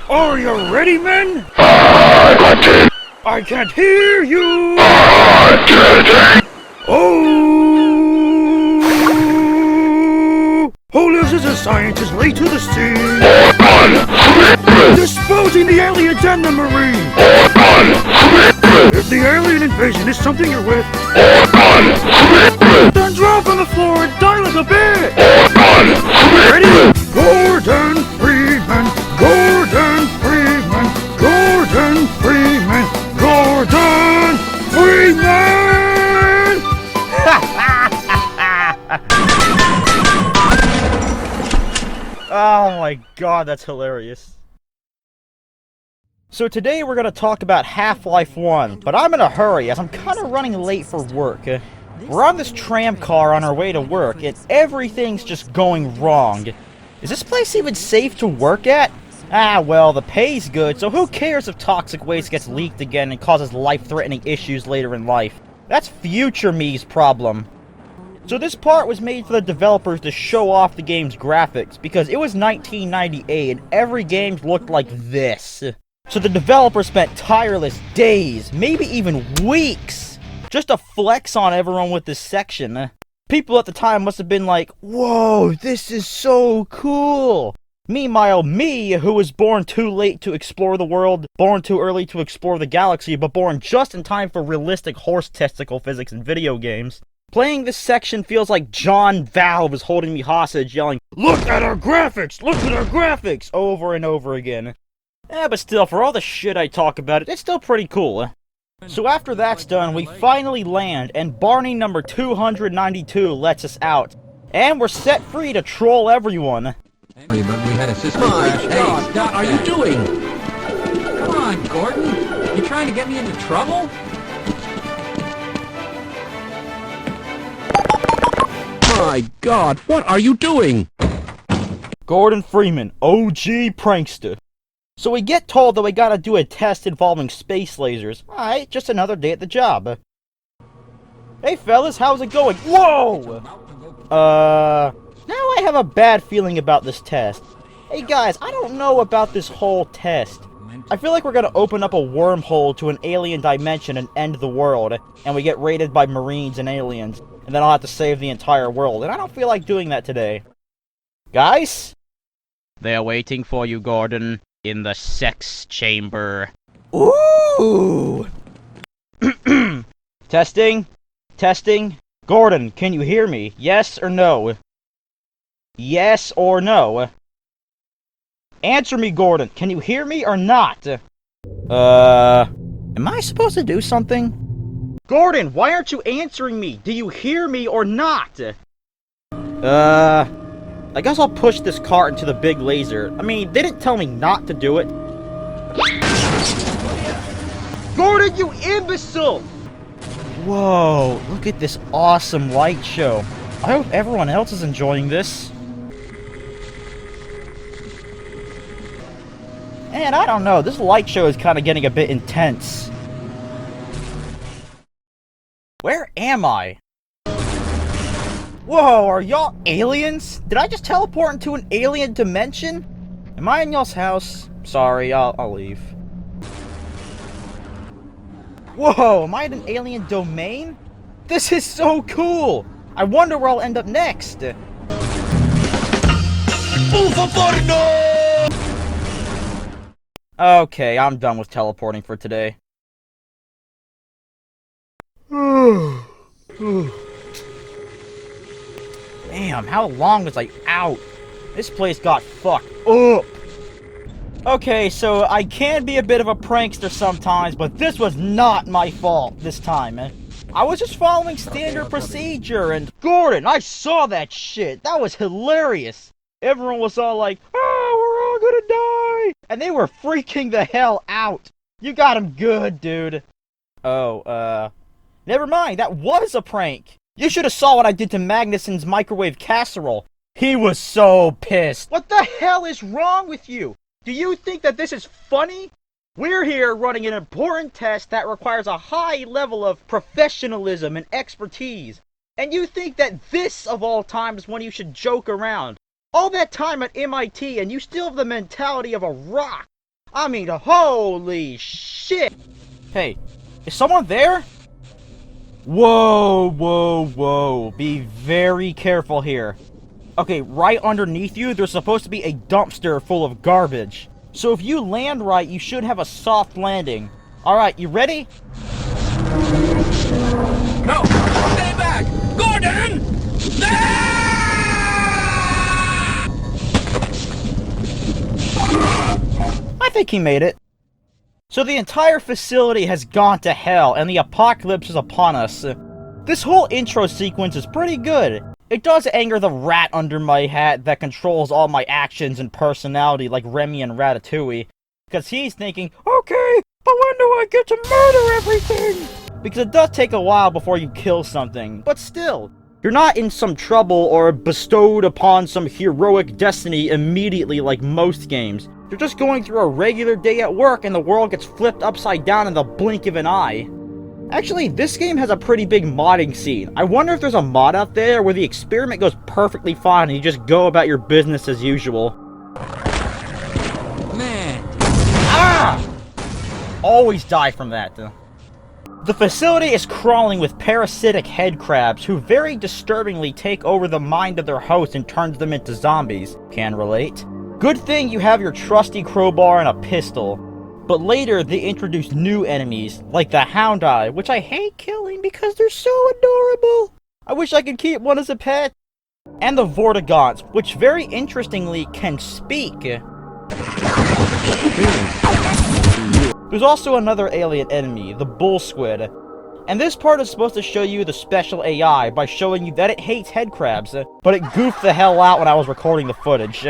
Are you ready, men? I can't hear you! Oh! Who lives as a scientist late to the sea? Disposing the aliens and the marine! If the alien invasion is something you're with, then drop on the floor and die like a bitch! Ready? Gordon Freeman! Gordon Freeman! Gordon Freeman! Gordon Freeman! Oh my god, that's hilarious. So today we're going to talk about Half-Life 1, but I'm in a hurry as I'm kind of running late for work. We're on this tram car on our way to work, and everything's just going wrong. Is this place even safe to work at? Ah, well, the pay's good, so who cares if toxic waste gets leaked again and causes life-threatening issues later in life? That's future me's problem. So this part was made for the developers to show off the game's graphics, because it was 1998 and every game looked like this. So the developers spent tireless days, maybe even weeks, just to flex on everyone with this section. People at the time must have been like, whoa, this is so cool! Meanwhile, me, who was born too late to explore the world, born too early to explore the galaxy, but born just in time for realistic horse testicle physics in video games, playing this section feels like John Valve is holding me hostage, yelling, "Look at our graphics! Look at our graphics!" over and over again. But still, for all the shit I talk about it, it's still pretty cool. So after that's done, we finally land, and Barney number 292 lets us out. And we're set free to troll everyone. But we had a system crash. Hey, what are you doing? Come on, Gordon. You trying to get me into trouble? My God, what are you doing? Gordon Freeman, OG Pranksta. So we get told that we gotta do a test involving space lasers. Alright, just another day at the job. Hey fellas, how's it going? Whoa! Now I have a bad feeling about this test. Hey guys, I don't know about this whole test. I feel like we're gonna open up a wormhole to an alien dimension and end the world, and we get raided by marines and aliens, and then I'll have to save the entire world, and I don't feel like doing that today. Guys? They're waiting for you, Gordon. In the sex chamber. Ooh! Testing? Testing? Gordon, can you hear me? Yes or no? Yes or no? Answer me, Gordon. Can you hear me or not? Am I supposed to do something? Gordon, why aren't you answering me? Do you hear me or not? I guess I'll push this cart into the big laser. I mean, they didn't tell me not to do it. Gordon, you imbecile! Whoa, look at this awesome light show. I hope everyone else is enjoying this. And I don't know, this light show is kind of getting a bit intense. Where am I? Whoa, are y'all aliens? Did I just teleport into an alien dimension? Am I in y'all's house? Sorry, I'll leave. Whoa, am I in an alien domain? This is so cool! I wonder where I'll end up next. Okay, I'm done with teleporting for today. Damn, how long was I out? This place got fucked up. Okay, so I can be a bit of a prankster sometimes, but this was not my fault this time. I was just following standard procedure, and Gordon, I saw that shit. That was hilarious. Everyone was all like, oh, we're all gonna die. And they were freaking the hell out. You got him good, dude. Oh, never mind. That was a prank. You should have saw what I did to Magnuson's microwave casserole. He was so pissed. What the hell is wrong with you? Do you think that this is funny? We're here running an important test that requires a high level of professionalism and expertise. And you think that this, of all times, when you should joke around. All that time at MIT and you still have the mentality of a rock. I mean, holy shit! Hey, is someone there? Whoa, whoa, whoa. Be very careful here. Okay, right underneath you, there's supposed to be a dumpster full of garbage. So if you land right, you should have a soft landing. Alright, you ready? No! Stay back! Gordon! I think he made it. So the entire facility has gone to hell, and the apocalypse is upon us. This whole intro sequence is pretty good. It does anger the rat under my hat that controls all my actions and personality like Remy and Ratatouille. Because he's thinking, okay, but when do I get to murder everything? Because it does take a while before you kill something, but still. You're not in some trouble or bestowed upon some heroic destiny immediately like most games. You're just going through a regular day at work and the world gets flipped upside down in the blink of an eye. Actually, this game has a pretty big modding scene. I wonder if there's a mod out there where the experiment goes perfectly fine and you just go about your business as usual. Man. Ah! Always die from that. The facility is crawling with parasitic head crabs who very disturbingly take over the mind of their host and turns them into zombies. Can relate. Good thing you have your trusty crowbar and a pistol. But later, they introduce new enemies, like the Hound Eye, which I hate killing because they're so adorable. I wish I could keep one as a pet. And the Vortigaunts, which very interestingly can speak. There's also another alien enemy, the Bull Squid. And this part is supposed to show you the special AI by showing you that it hates head crabs, but it goofed the hell out when I was recording the footage.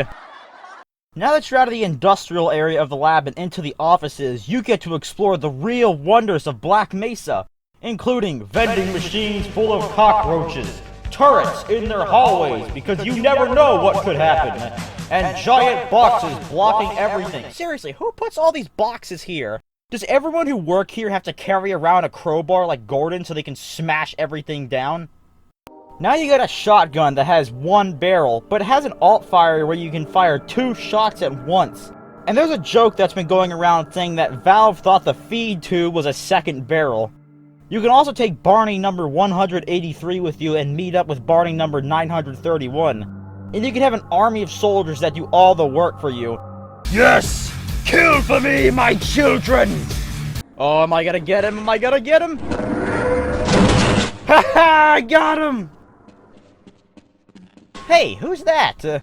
Now that you're out of the industrial area of the lab and into the offices, you get to explore the real wonders of Black Mesa, including vending machines full of cockroaches, turrets in their hallways because you never know what could happen, and giant boxes blocking everything. Seriously, who puts all these boxes here? Does everyone who work here have to carry around a crowbar like Gordon so they can smash everything down? Now you got a shotgun that has one barrel, but it has an alt fire where you can fire 2 shots at once. And there's a joke that's been going around saying that Valve thought the feed tube was a second barrel. You can also take Barney number 183 with you and meet up with Barney number 931. And you can have an army of soldiers that do all the work for you. Yes! Kill for me, my children! Oh, am I gonna get him? Am I gonna get him? Haha, I got him! Hey, who's that?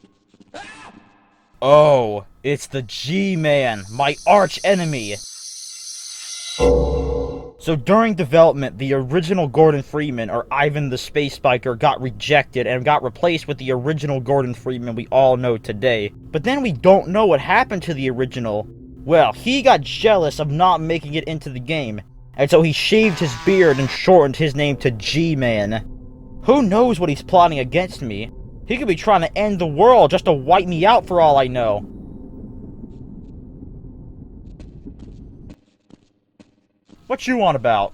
Oh, it's the G-Man, my arch enemy. So during development, the original Gordon Freeman, or Ivan the Space Biker, got rejected and got replaced with the original Gordon Freeman we all know today. But then we don't know what happened to the original. Well, he got jealous of not making it into the game, and so he shaved his beard and shortened his name to G-Man. Who knows what he's plotting against me? He could be trying to end the world just to wipe me out for all I know. What you on about?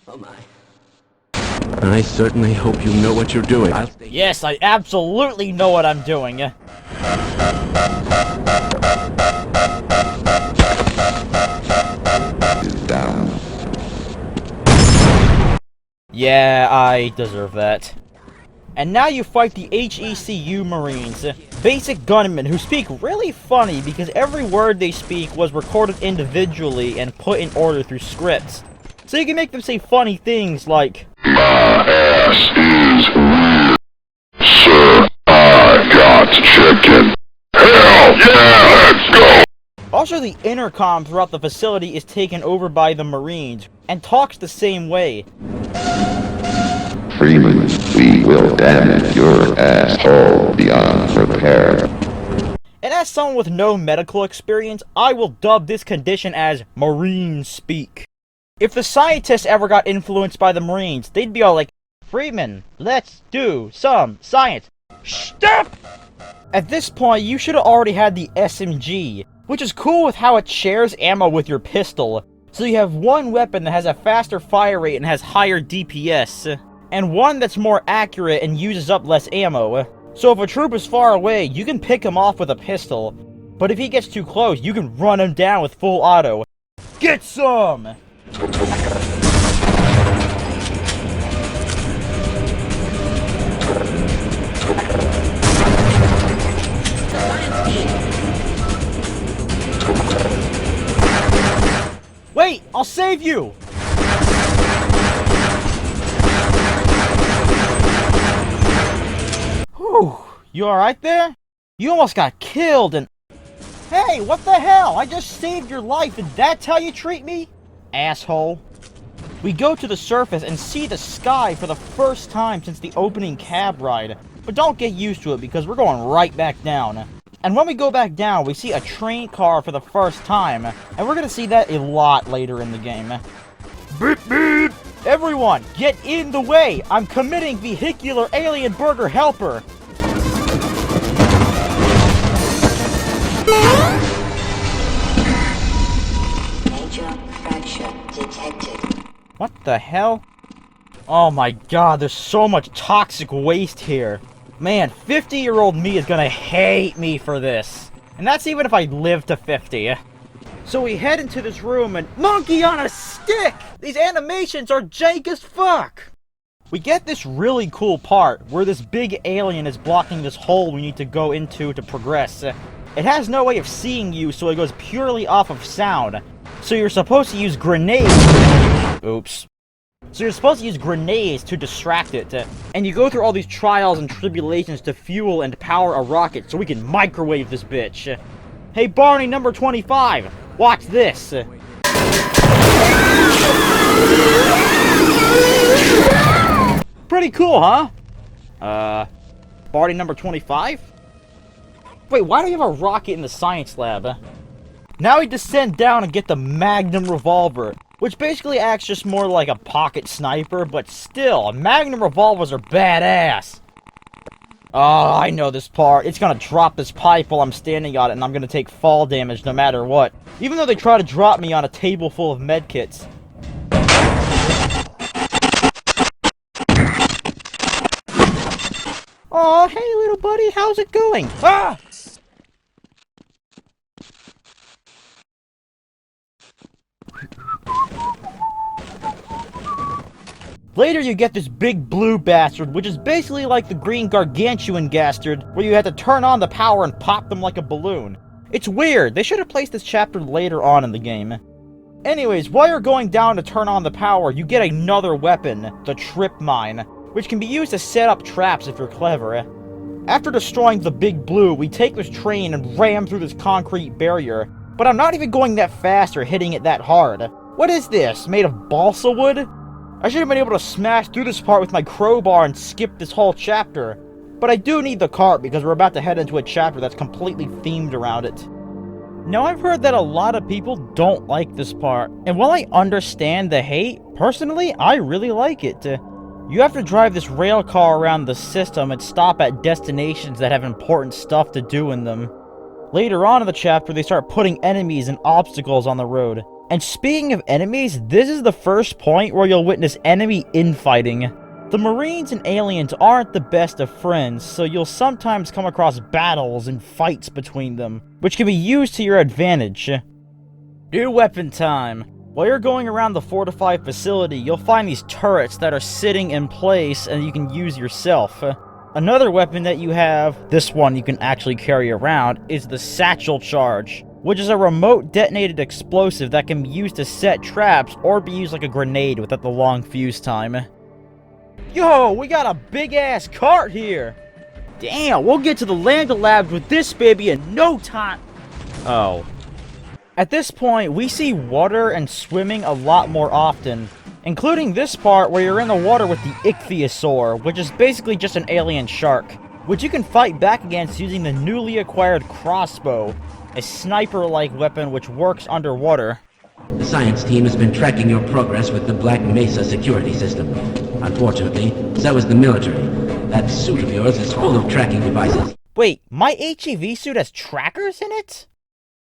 Oh my. I certainly hope you know what you're doing. Yes, I absolutely know what I'm doing. Down. Yeah, I deserve that. And now you fight the HECU Marines, basic gunmen who speak really funny because every word they speak was recorded individually and put in order through scripts. So you can make them say funny things like, My ass is weird, sir. I got chicken. Hell yeah, let's go! Also, the intercom throughout the facility is taken over by the Marines, and talks the same way. Freeman, we will damage your asshole beyond repair. And as someone with no medical experience, I will dub this condition as Marine Speak. If the scientists ever got influenced by the Marines, they'd be all like, Freeman, let's do some science. Stop! At this point, you should have already had the SMG, which is cool with how it shares ammo with your pistol. So you have one weapon that has a faster fire rate and has higher DPS, and one that's more accurate and uses up less ammo. So if a troop is far away, you can pick him off with a pistol. But if he gets too close, you can run him down with full auto. Get some! Wait, I'll save you! Whew, you alright there? You almost got killed and... Hey, what the hell? I just saved your life and that's how you treat me? Asshole. We go to the surface and see the sky for the first time since the opening cab ride. But don't get used to it because we're going right back down. And when we go back down, we see a train car for the first time. And we're gonna see that a lot later in the game. Beep beep! Everyone, get in the way! I'm committing vehicular alien burger helper! Major fracture detected. What the hell? Oh my god, there's so much toxic waste here. Man, 50-year-old me is gonna hate me for this. And that's even if I live to 50. So we head into this room and... Monkey on a stick! These animations are jank as fuck! We get this really cool part where this big alien is blocking this hole we need to go into to progress. It has no way of seeing you, so it goes purely off of sound. So you're supposed to use grenades... Oops. So you're supposed to use grenades to distract it, and you go through all these trials and tribulations to fuel and power a rocket so we can microwave this bitch. Hey Barney number 25, watch this. Pretty cool, huh? Barney number 25? Wait, why do you have a rocket in the science lab? Now we descend down and get the Magnum revolver, which basically acts just more like a pocket sniper, but still, Magnum revolvers are badass. Oh, I know this part. It's gonna drop this pipe while I'm standing on it, and I'm gonna take fall damage no matter what. Even though they try to drop me on a table full of medkits. Aw, hey little buddy, how's it going? Ah! Later you get this big blue bastard, which is basically like the green gargantuan bastard, where you had to turn on the power and pop them like a balloon. It's weird, they should have placed this chapter later on in the game. Anyways, while you're going down to turn on the power, you get another weapon, the trip mine, which can be used to set up traps if you're clever. After destroying the big blue, we take this train and ram through this concrete barrier, but I'm not even going that fast or hitting it that hard. What is this, made of balsa wood? I should have been able to smash through this part with my crowbar and skip this whole chapter. But I do need the cart because we're about to head into a chapter that's completely themed around it. Now I've heard that a lot of people don't like this part, and while I understand the hate, personally I really like it. You have to drive this rail car around the system and stop at destinations that have important stuff to do in them. Later on in the chapter they start putting enemies and obstacles on the road. And speaking of enemies, this is the first point where you'll witness enemy infighting. The Marines and aliens aren't the best of friends, so you'll sometimes come across battles and fights between them, which can be used to your advantage. New weapon time! While you're going around the fortified facility, you'll find these turrets that are sitting in place and you can use yourself. Another weapon that you have, this one you can actually carry around, is the Satchel Charge, which is a remote detonated explosive that can be used to set traps or be used like a grenade without the long fuse time. Yo, we got a big-ass cart here! Damn, we'll get to the Lambda Labs with this baby in no time! Oh. At this point, we see water and swimming a lot more often, including this part where you're in the water with the Ichthyosaur, which is basically just an alien shark, which you can fight back against using the newly acquired crossbow, a sniper-like weapon which works underwater. The science team has been tracking your progress with the Black Mesa security system. Unfortunately, so is the military. That suit of yours is full of tracking devices. Wait, my HEV suit has trackers in it?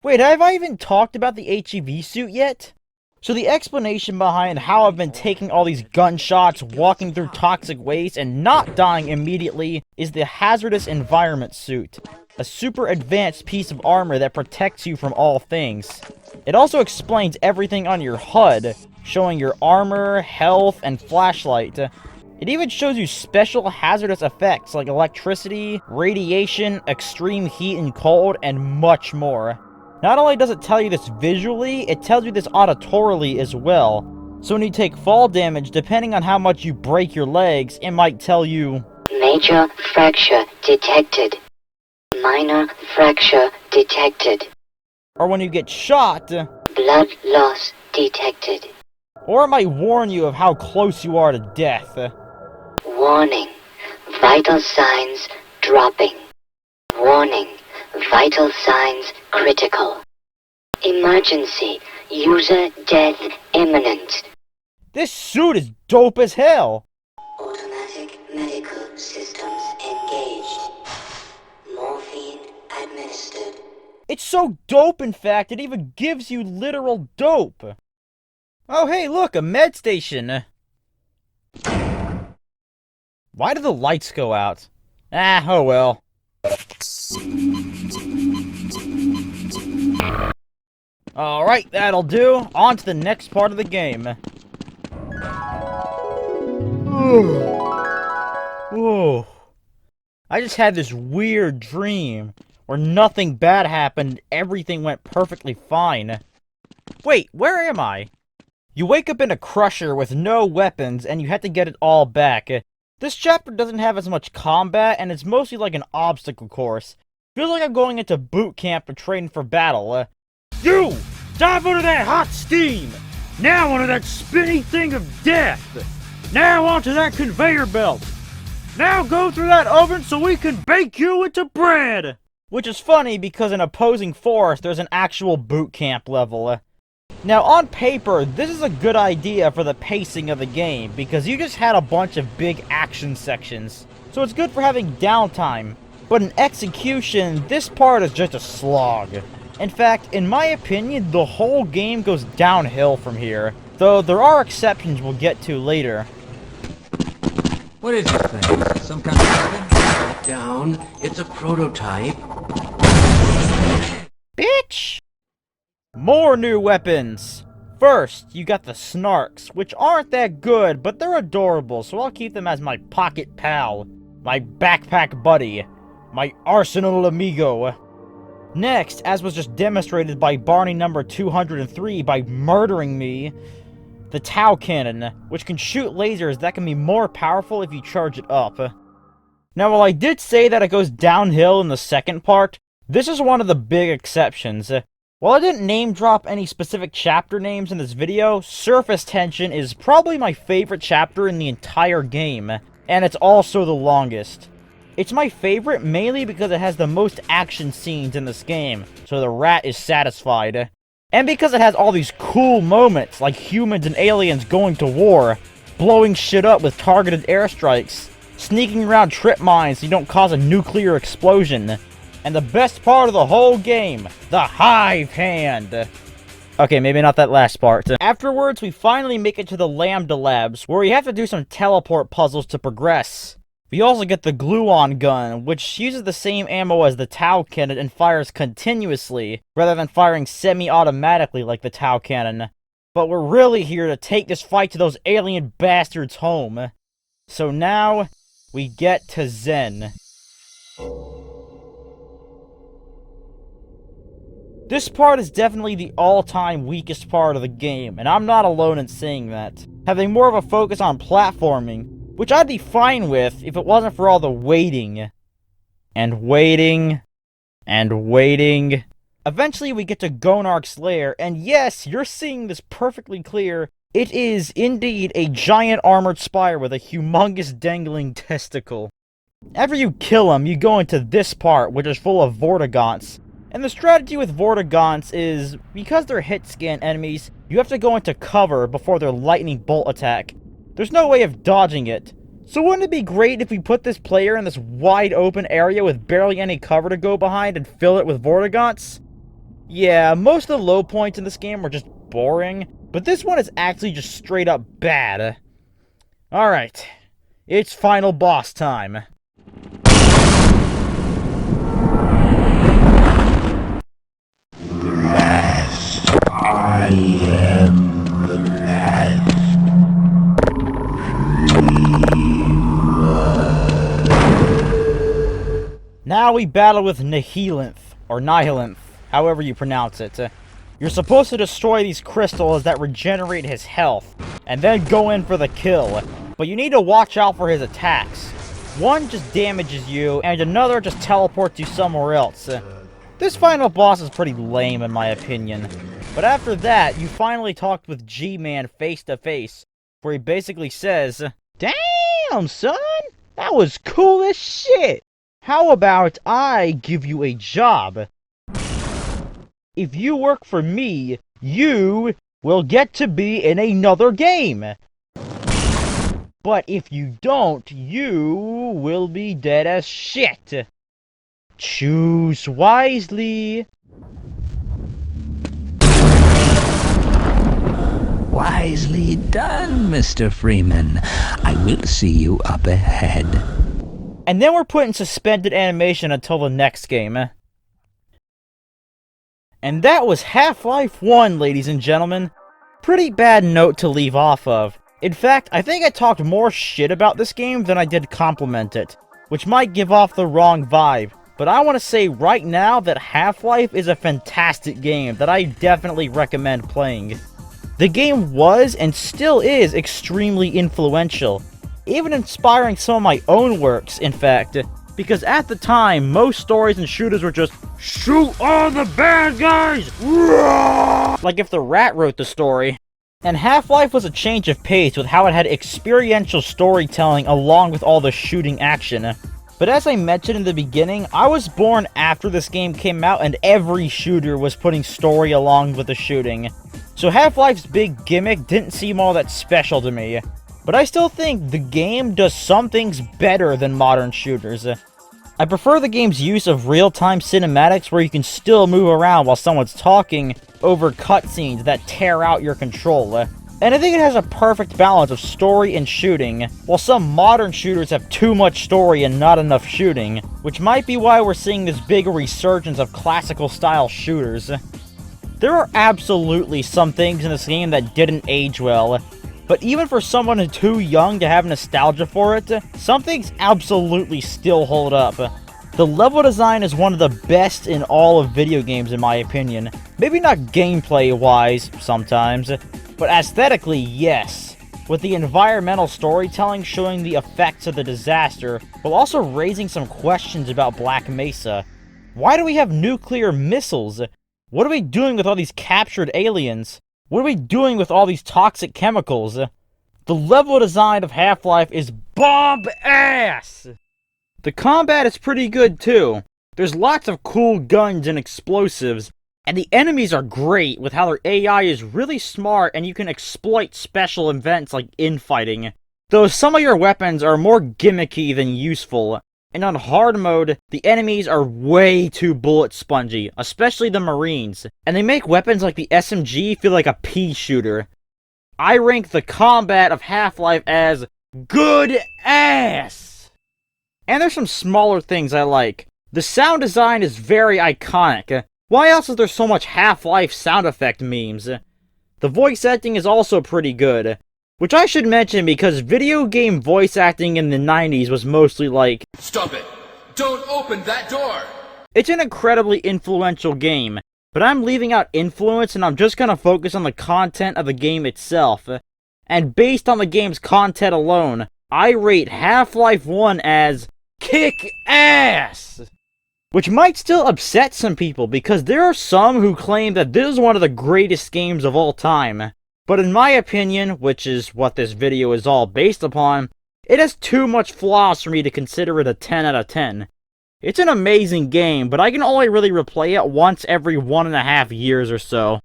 Wait, have I even talked about the HEV suit yet? So the explanation behind how I've been taking all these gunshots, walking through toxic waste, and not dying immediately is the hazardous environment suit. a super advanced piece of armor that protects you from all things. It also explains everything on your HUD, showing your armor, health, and flashlight. It even shows you special hazardous effects like electricity, radiation, extreme heat and cold, and much more. Not only does it tell you this visually, it tells you this auditorily as well. So when you take fall damage, depending on how much you break your legs, it might tell you, Major fracture detected. Minor fracture detected. or when you get shot, Blood loss detected. or it might warn you of how close you are to death. Warning. Vital signs dropping. Warning. Vital signs critical. Emergency. User death imminent. This suit is dope as hell! Automatic medical systems engaged. Morphine administered. It's so dope, in fact, it even gives you literal dope! Oh hey, look, a med station! Why do the lights go out? Ah, oh well. Alright, that'll do. On to the next part of the game. Whoa. I just had this weird dream where nothing bad happened, everything went perfectly fine. Wait, where am I? You wake up in a crusher with no weapons and you have to get it all back. This chapter doesn't have as much combat and it's mostly like an obstacle course. Feels like I'm going into boot camp to train for battle. You! Dive under that hot steam! Now onto that spinny thing of death! Now onto that conveyor belt! Now go through that oven so we can bake you into bread! Which is funny because in opposing force there's an actual boot camp level. Now on paper, this is a good idea for the pacing of the game because you just had a bunch of big action sections. So it's good for having downtime. But in execution, this part is just a slog. In fact, in my opinion, the whole game goes downhill from here. Though there are exceptions we'll get to later. What is this thing? Some kind of weapon? Down. It's a prototype. Bitch! More new weapons! First, you got the Snarks, which aren't that good, but they're adorable, so I'll keep them as my pocket pal, my backpack buddy, my arsenal amigo. Next, as was just demonstrated by Barney number 203 by murdering me, the Tau Cannon, which can shoot lasers that can be more powerful if you charge it up. Now, while I did say that it goes downhill in the second part, this is one of the big exceptions. While I didn't name drop any specific chapter names in this video, Surface Tension is probably my favorite chapter in the entire game, and it's also the longest. It's my favorite mainly because it has the most action scenes in this game, so the rat is satisfied. And because it has all these cool moments, like humans and aliens going to war, blowing shit up with targeted airstrikes, sneaking around trip mines so you don't cause a nuclear explosion, and the best part of the whole game, the Hive Hand. Okay, maybe not that last part. Afterwards, we finally make it to the Lambda Labs, where we have to do some teleport puzzles to progress. We also get the Gluon gun, which uses the same ammo as the Tau Cannon and fires continuously, rather than firing semi-automatically like the Tau Cannon. But we're really here to take this fight to those alien bastards home. So now, we get to Zen. This part is definitely the all-time weakest part of the game, and I'm not alone in saying that. Having more of a focus on platforming, which I'd be fine with if it wasn't for all the waiting. And waiting. And waiting. Eventually we get to Gonarch's lair, and yes, you're seeing this perfectly clear. It is indeed a giant armored spire with a humongous dangling testicle. After you kill him, you go into this part, which is full of Vortigaunts. And the strategy with Vortigaunts is, because they're hit-scan enemies, you have to go into cover before their lightning bolt attack. There's no way of dodging it. So wouldn't it be great if we put this player in this wide open area with barely any cover to go behind and fill it with Vortigaunts? Yeah, most of the low points in this game were just boring, but this one is actually just straight up bad. Alright, it's final boss time. the last. I am the last. Now we battle with Nihilinth, or Nihilinth, however you pronounce it. You're supposed to destroy these crystals that regenerate his health, and then go in for the kill. But you need to watch out for his attacks. One just damages you, and another just teleports you somewhere else. This final boss is pretty lame in my opinion. But after that, you finally talked with G-Man face to face, where he basically says, "Damn, son! That was cool as shit! How about I give you a job? If you work for me, you will get to be in another game. But if you don't, you will be dead as shit. Choose wisely." Wisely done, Mr. Freeman. I will see you up ahead. And then we're put in suspended animation until the next game. And that was Half-Life 1, ladies and gentlemen. Pretty bad note to leave off of. In fact, I think I talked more shit about this game than I did compliment it, which might give off the wrong vibe. But I want to say right now that Half-Life is a fantastic game that I definitely recommend playing. The game was, and still is, extremely influential, even inspiring some of my own works, in fact, because at the time, most stories and shooters were just, "Shoot all the bad guys!" Like if the Rat wrote the story. And Half-Life was a change of pace with how it had experiential storytelling along with all the shooting action. But as I mentioned in the beginning, I was born after this game came out and every shooter was putting story along with the shooting. So Half-Life's big gimmick didn't seem all that special to me. But I still think the game does some things better than modern shooters. I prefer the game's use of real-time cinematics where you can still move around while someone's talking over cutscenes that tear out your control. And I think it has a perfect balance of story and shooting, while some modern shooters have too much story and not enough shooting, which might be why we're seeing this big resurgence of classical-style shooters. There are absolutely some things in this game that didn't age well, but even for someone too young to have nostalgia for it, some things absolutely still hold up. The level design is one of the best in all of video games in my opinion. Maybe not gameplay-wise, sometimes, but aesthetically, yes. With the environmental storytelling showing the effects of the disaster, while also raising some questions about Black Mesa. Why do we have nuclear missiles? What are we doing with all these captured aliens? What are we doing with all these toxic chemicals? The level design of Half-Life is bomb-ass! The combat is pretty good too. There's lots of cool guns and explosives, and the enemies are great with how their AI is really smart and you can exploit special events like infighting. Though some of your weapons are more gimmicky than useful. And on hard mode, the enemies are way too bullet spongy, especially the Marines, and they make weapons like the SMG feel like a pea shooter. I rank the combat of Half-Life as good ass! And there's some smaller things I like. The sound design is very iconic. Why else is there so much Half-Life sound effect memes? The voice acting is also pretty good. Which I should mention because video game voice acting in the 90s was mostly like, "Stop it! Don't open that door!" It's an incredibly influential game, but I'm leaving out influence and I'm just gonna focus on the content of the game itself. And based on the game's content alone, I rate Half-Life 1 as kick-ass! Which might still upset some people because there are some who claim that this is one of the greatest games of all time. But in my opinion, which is what this video is all based upon, it has too much flaws for me to consider it a 10 out of 10. It's an amazing game, but I can only really replay it once every 1.5 years or so.